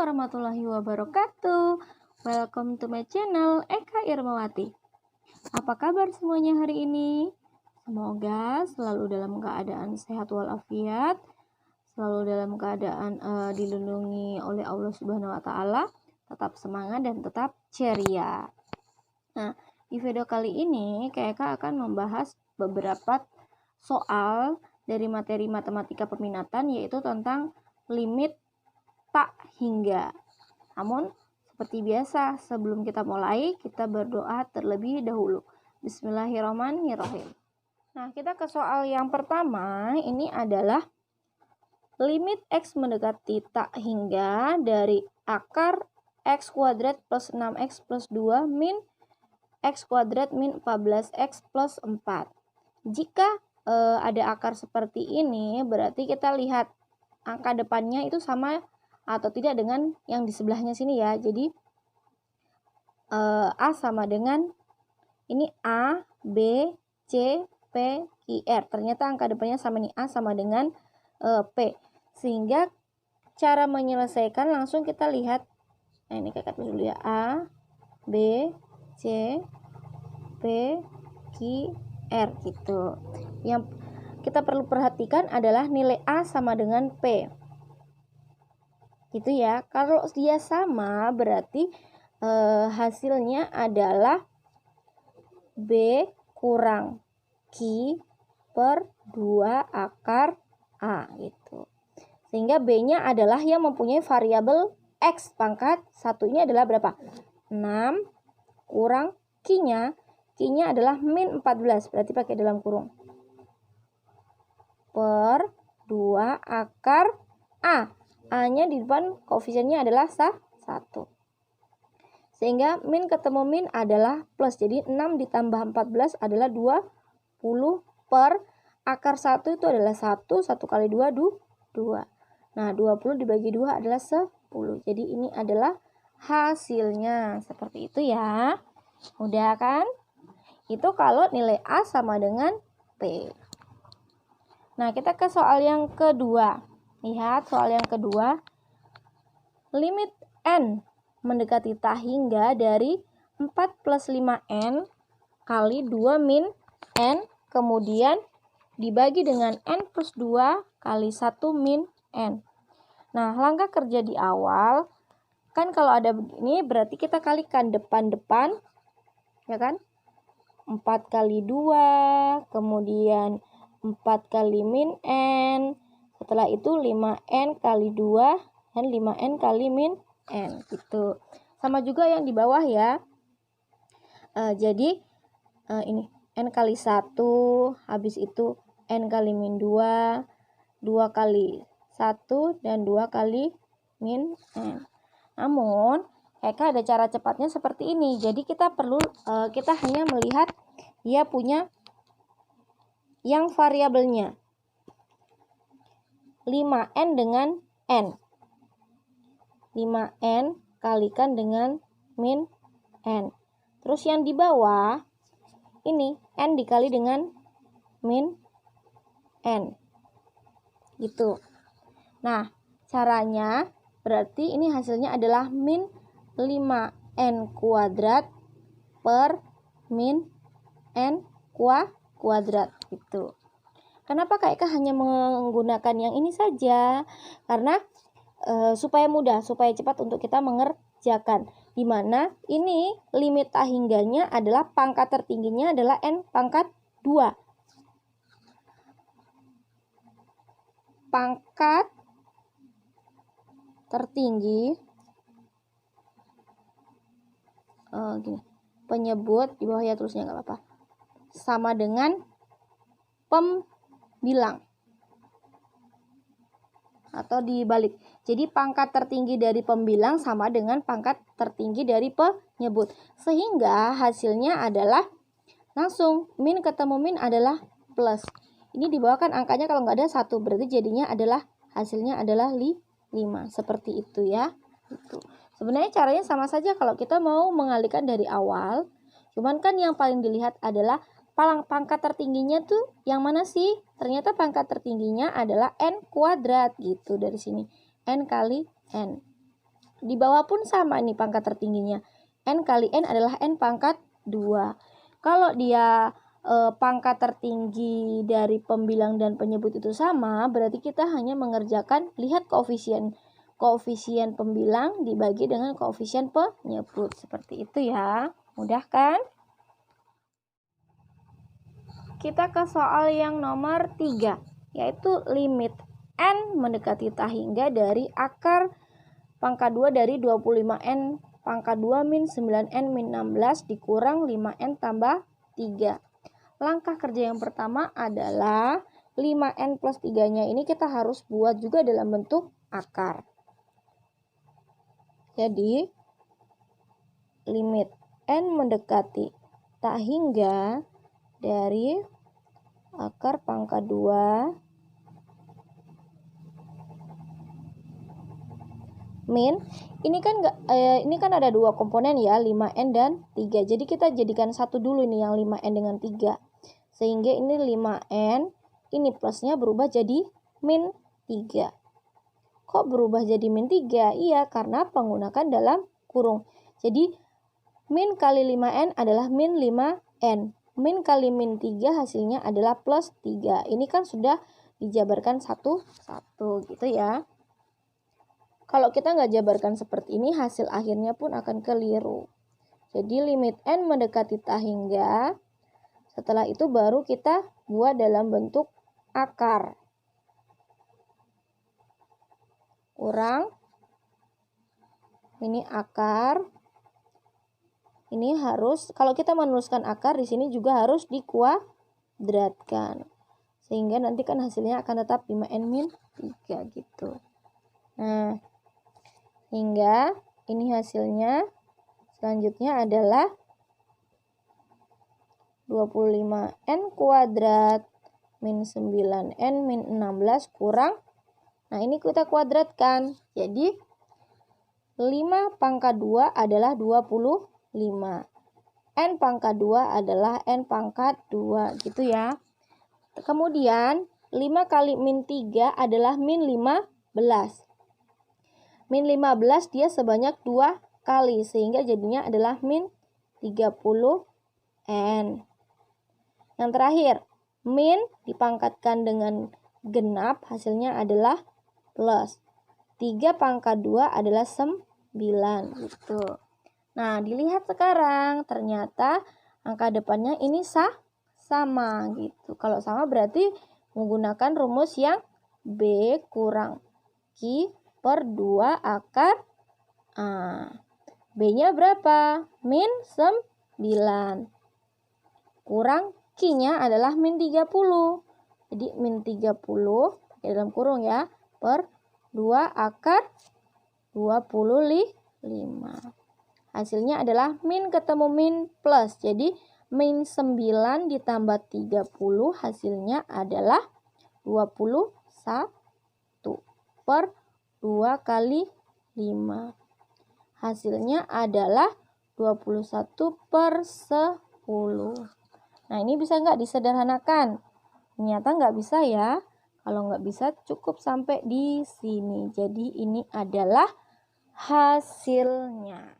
warahmatullahi wabarakatuh. Welcome to my channel Eka Irmawati. Apa kabar semuanya hari ini? Semoga selalu dalam keadaan sehat walafiat, selalu dalam keadaan dilindungi oleh Allah Subhanahu wa taala, tetap semangat dan tetap ceria. Nah, di video kali ini Eka akan membahas beberapa soal dari materi matematika peminatan, yaitu tentang limit tak hingga. Namun seperti biasa, sebelum kita mulai, kita berdoa terlebih dahulu. Bismillahirrahmanirrahim. Nah, kita ke soal yang pertama. Ini adalah limit X mendekati tak hingga dari akar X kuadrat plus 6X plus 2 min X kuadrat min 14X plus 4. Jika ada akar seperti ini, berarti kita lihat angka depannya itu sama atau tidak dengan yang di sebelahnya sini ya. Jadi A sama dengan ini A, B, C, P, Q, R. Ternyata angka depannya sama nih, A sama dengan P. Sehingga cara menyelesaikan langsung kita lihat. Nah, ini kakak tulis dulu ya. A, B, C, P, Q, R gitu. Yang kita perlu perhatikan adalah nilai A sama dengan P. Gitu ya. Kalau dia sama berarti hasilnya adalah B kurang Q per 2 akar A gitu. Sehingga B-nya adalah yang mempunyai variabel X pangkat 1 ini adalah berapa? 6 kurang Q-nya. Q-nya adalah min 14, berarti pakai dalam kurung. Per 2 akar A. A-nya di depan koefisiennya adalah 1. Sehingga min ketemu min adalah plus. Jadi 6 ditambah 14 adalah 20 per akar 1 itu adalah 1. 1 kali 2, 2. Nah, 20 dibagi 2 adalah 10. Jadi ini adalah hasilnya. Seperti itu ya. Mudah kan? Itu kalau nilai A sama dengan P. Nah, kita ke soal yang kedua. Lihat soal yang kedua. Limit N mendekati tak hingga dari 4 plus 5N kali 2 min N, kemudian dibagi dengan N plus 2 kali 1 min N. Nah, langkah kerja di awal, kan kalau ada begini berarti kita kalikan depan-depan, ya kan? 4 kali 2, kemudian 4 kali min N, setelah itu 5N kali 2 dan 5N kali min N gitu. Sama juga yang di bawah ya. Jadi ini N kali 1, habis itu N kali min 2, 2 kali 1 dan 2 kali min N. Namun Eka ada cara cepatnya seperti ini. Jadi kita perlu kita hanya melihat dia punya yang variabelnya 5N dengan N. 5N kalikan dengan min N. Terus yang di bawah ini N dikali dengan min N. Gitu. Nah, caranya berarti ini hasilnya adalah min 5N kuadrat per min N kuadrat gitu. Kenapa Kak Eka hanya menggunakan yang ini saja? Karena supaya mudah, supaya cepat untuk kita mengerjakan. Dimana ini limit tak hingganya adalah pangkat tertingginya adalah N pangkat 2. Pangkat tertinggi gini, penyebut di bawah ya terusnya nggak apa-apa, sama dengan pembilang atau dibalik. Jadi pangkat tertinggi dari pembilang sama dengan pangkat tertinggi dari penyebut. Sehingga hasilnya adalah langsung min ketemu min adalah plus. Ini dibawakan angkanya kalau nggak ada 1, berarti jadinya adalah hasilnya adalah 5. Seperti itu ya. Itu. Sebenarnya caranya sama saja kalau kita mau mengalihkan dari awal. Cuman kan yang paling dilihat adalah pangkat tertingginya tuh yang mana sih? Ternyata pangkat tertingginya adalah N kuadrat gitu dari sini. N kali N. Di bawah pun sama nih pangkat tertingginya. N kali N adalah N pangkat 2. Kalau dia pangkat tertinggi dari pembilang dan penyebut itu sama, berarti kita hanya mengerjakan lihat koefisien pembilang dibagi dengan koefisien penyebut. Seperti itu ya. Mudah kan? Kita ke soal yang nomor 3, yaitu limit N mendekati tak hingga dari akar pangkat 2 dari 25N pangkat 2 min 9N min 16 dikurang 5N tambah 3. Langkah kerja yang pertama adalah 5N plus 3-nya ini kita harus buat juga dalam bentuk akar. Jadi, limit N mendekati tak hingga dari akar pangkat 2 min, ini kan ada dua komponen ya, 5N dan 3. Jadi kita jadikan satu dulu nih yang 5N dengan 3. Sehingga ini 5N, ini plusnya berubah jadi min 3. Kok berubah jadi min 3? Iya, karena menggunakan dalam kurung. Jadi min kali 5N adalah min 5N. Min kali min 3 hasilnya adalah plus 3. Ini kan sudah dijabarkan satu-satu gitu ya. Kalau kita nggak jabarkan seperti ini, hasil akhirnya pun akan keliru. Jadi limit N mendekati tak hingga. Setelah itu baru kita buat dalam bentuk akar. Kurang. Ini akar. Ini harus, kalau kita menuliskan akar, di sini juga harus dikuadratkan. Sehingga nanti kan hasilnya akan tetap 5N min 3 gitu. Nah, hingga ini hasilnya selanjutnya adalah 25N kuadrat min 9N min 16 kurang. Nah, ini kita kuadratkan. Jadi 5 pangkat 2 adalah 25. N pangkat 2 adalah N pangkat 2 gitu ya. Kemudian 5 kali min 3 adalah min 15. Min 15 dia sebanyak 2 kali, sehingga jadinya adalah min 30N. Yang terakhir, min dipangkatkan dengan genap, hasilnya adalah plus. 3 pangkat 2 adalah 9 gitu. Nah, dilihat sekarang, ternyata angka depannya ini sama gitu. Kalau sama berarti menggunakan rumus yang B kurang Q per 2 akar A. B-nya berapa? Min 9. Kurang Q-nya adalah min 30. Jadi min 30 dalam kurung ya, per 2 akar 25. Hasilnya adalah min ketemu min plus. Jadi min 9 ditambah 30 hasilnya adalah 21 per 2 kali 5. Hasilnya adalah 21 per 10. Nah, ini bisa nggak disederhanakan? Ternyata nggak bisa ya. Kalau nggak bisa, cukup sampai di sini. Jadi, ini adalah hasilnya.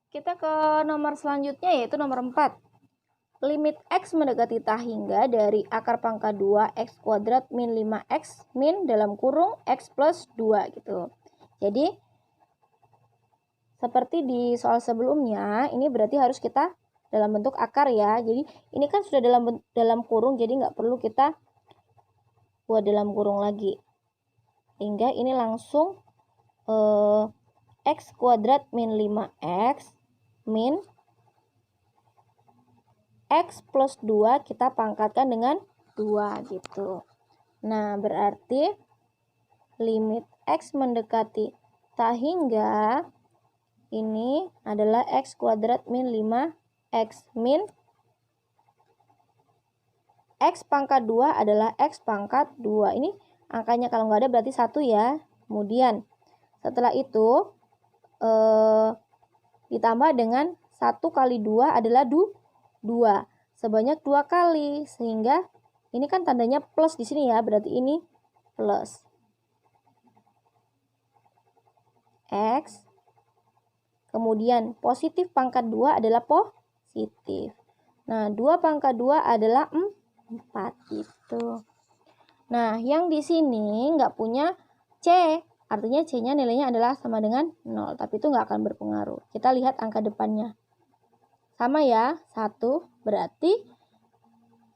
Kita ke nomor selanjutnya, yaitu nomor 4. Limit X mendekati tak hingga dari akar pangkat 2 X kuadrat min 5X min dalam kurung X plus 2 gitu. Jadi, seperti di soal sebelumnya, ini berarti harus kita dalam bentuk akar ya. Jadi, ini kan sudah dalam kurung, jadi nggak perlu kita buat dalam kurung lagi. Hingga ini langsung X kuadrat min 5X min X plus 2 kita pangkatkan dengan 2 gitu. Nah, berarti limit X mendekati tak hingga ini adalah X kuadrat min 5X min X pangkat 2 adalah X pangkat 2. Ini angkanya kalau nggak ada berarti 1 ya. Kemudian setelah itu ditambah dengan 1 kali 2 adalah 2. Sebanyak 2 kali. Sehingga ini kan tandanya plus di sini ya. Berarti ini plus. X Kemudian positif pangkat 2 adalah positif. Nah, 2 pangkat 2 adalah 4 gitu. Nah, yang di sini nggak punya C. Artinya C-nya nilainya adalah sama dengan 0. Tapi itu nggak akan berpengaruh. Kita lihat angka depannya. Sama ya, 1. Berarti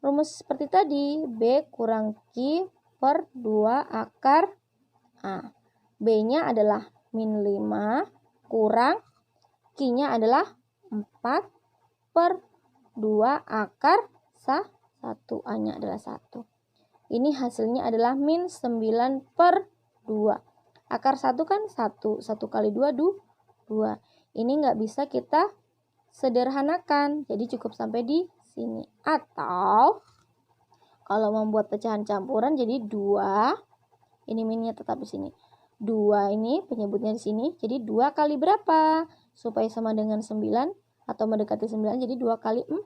rumus seperti tadi. B kurang Q per 2 akar A. B-nya adalah min 5 kurang Q-nya adalah 4 per 2 akar 1. A-nya adalah 1. Ini hasilnya adalah min 9 per 2. Akar 1 kan 1. 1 kali 2, 2. Ini nggak bisa kita sederhanakan. Jadi cukup sampai di sini. Atau kalau membuat pecahan campuran jadi 2. Ini minnya tetap di sini. 2 ini penyebutnya di sini. Jadi 2 kali berapa? Supaya sama dengan 9 atau mendekati 9. Jadi 2 kali 4.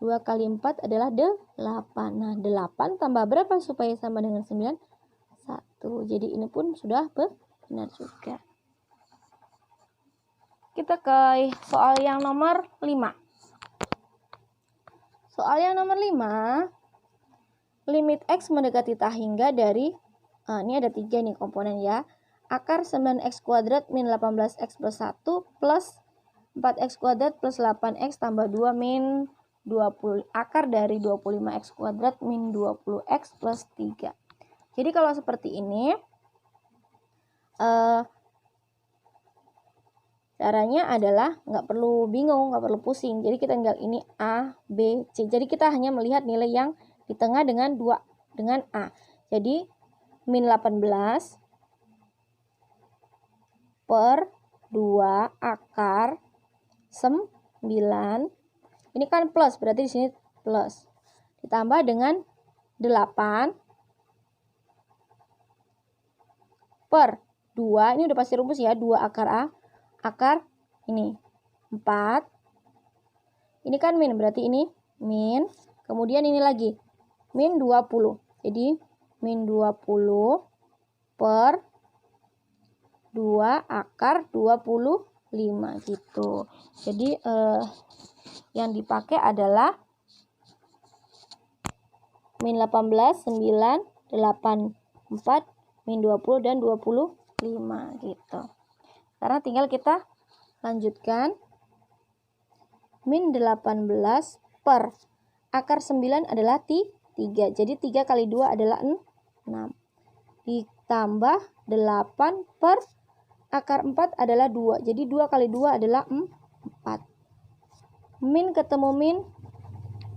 2 kali 4 adalah 8. Nah, 8 tambah berapa supaya sama dengan 9? 1. Jadi ini pun sudah benar juga. Kita ke soal yang nomor 5. Soal yang nomor 5. Limit X mendekati tak hingga dari, ini ada 3 nih komponen ya. Akar 9X kuadrat min 18X plus 1 plus 4X kuadrat plus 8X tambah 2 min 20, akar dari 25x kuadrat min 20x plus 3. Jadi kalau seperti ini caranya adalah nggak perlu bingung, nggak perlu pusing. Jadi kita tinggal ini A, B, C. Jadi kita hanya melihat nilai yang di tengah dengan A. Jadi min 18 per 2 akar 9. Ini kan plus, berarti di sini plus. Ditambah dengan 8 per 2. Ini udah pasti rumus ya, 2 akar A. Akar ini 4. Ini kan min, berarti ini min. Kemudian ini lagi min 20. Jadi min 20 per 2 akar 25 gitu. Jadi yang dipakai adalah min 18, 9, 8, 4, min 20, dan 25 gitu. Sekarang tinggal kita lanjutkan. Min 18 per akar 9 adalah 3. Jadi 3 kali 2 adalah 6. Ditambah 8 per akar 4 adalah 2. Jadi 2 kali 2 adalah 4. Min ketemu min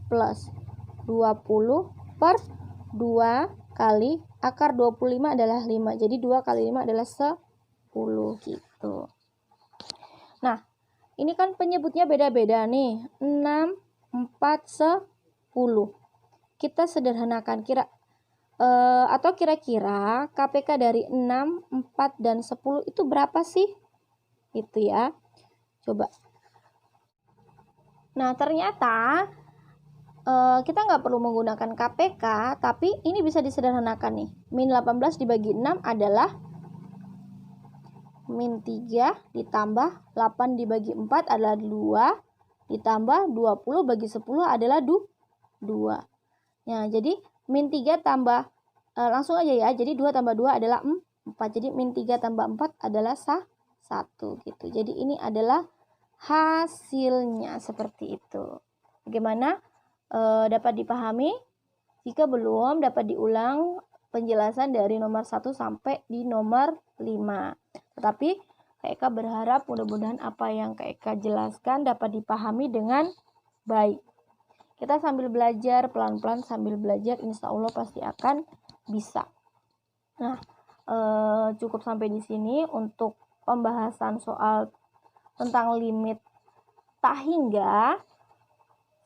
plus 20 per 2 kali akar 25 adalah 5. Jadi 2 kali 5 adalah 10 gitu. Nah, ini kan penyebutnya beda-beda nih. 6, 4, 10. Kita sederhanakan atau kira-kira KPK dari 6, 4, dan 10 itu berapa sih? Itu ya. Coba. Nah, ternyata kita nggak perlu menggunakan KPK, tapi ini bisa disederhanakan nih. Min 18 dibagi 6 adalah min 3 ditambah 8 dibagi 4 adalah 2, ditambah 20 bagi 10 adalah 2. Nah, jadi min 3 tambah, langsung aja ya, jadi 2 tambah 2 adalah 4. Jadi min 3 tambah 4 adalah 1 gitu. Jadi ini adalah hasilnya seperti itu. Bagaimana? Dapat dipahami? Jika belum, dapat diulang penjelasan dari nomor 1 sampai di nomor 5. Tetapi Kak Eka berharap mudah-mudahan apa yang Kak Eka jelaskan dapat dipahami dengan baik. Kita sambil belajar, pelan-pelan sambil belajar, insya Allah pasti akan bisa. Nah, cukup sampai di sini untuk pembahasan soal tentang limit tak hingga.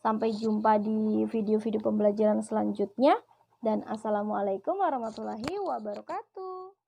Sampai jumpa di video-video pembelajaran selanjutnya. Dan assalamualaikum warahmatullahi wabarakatuh.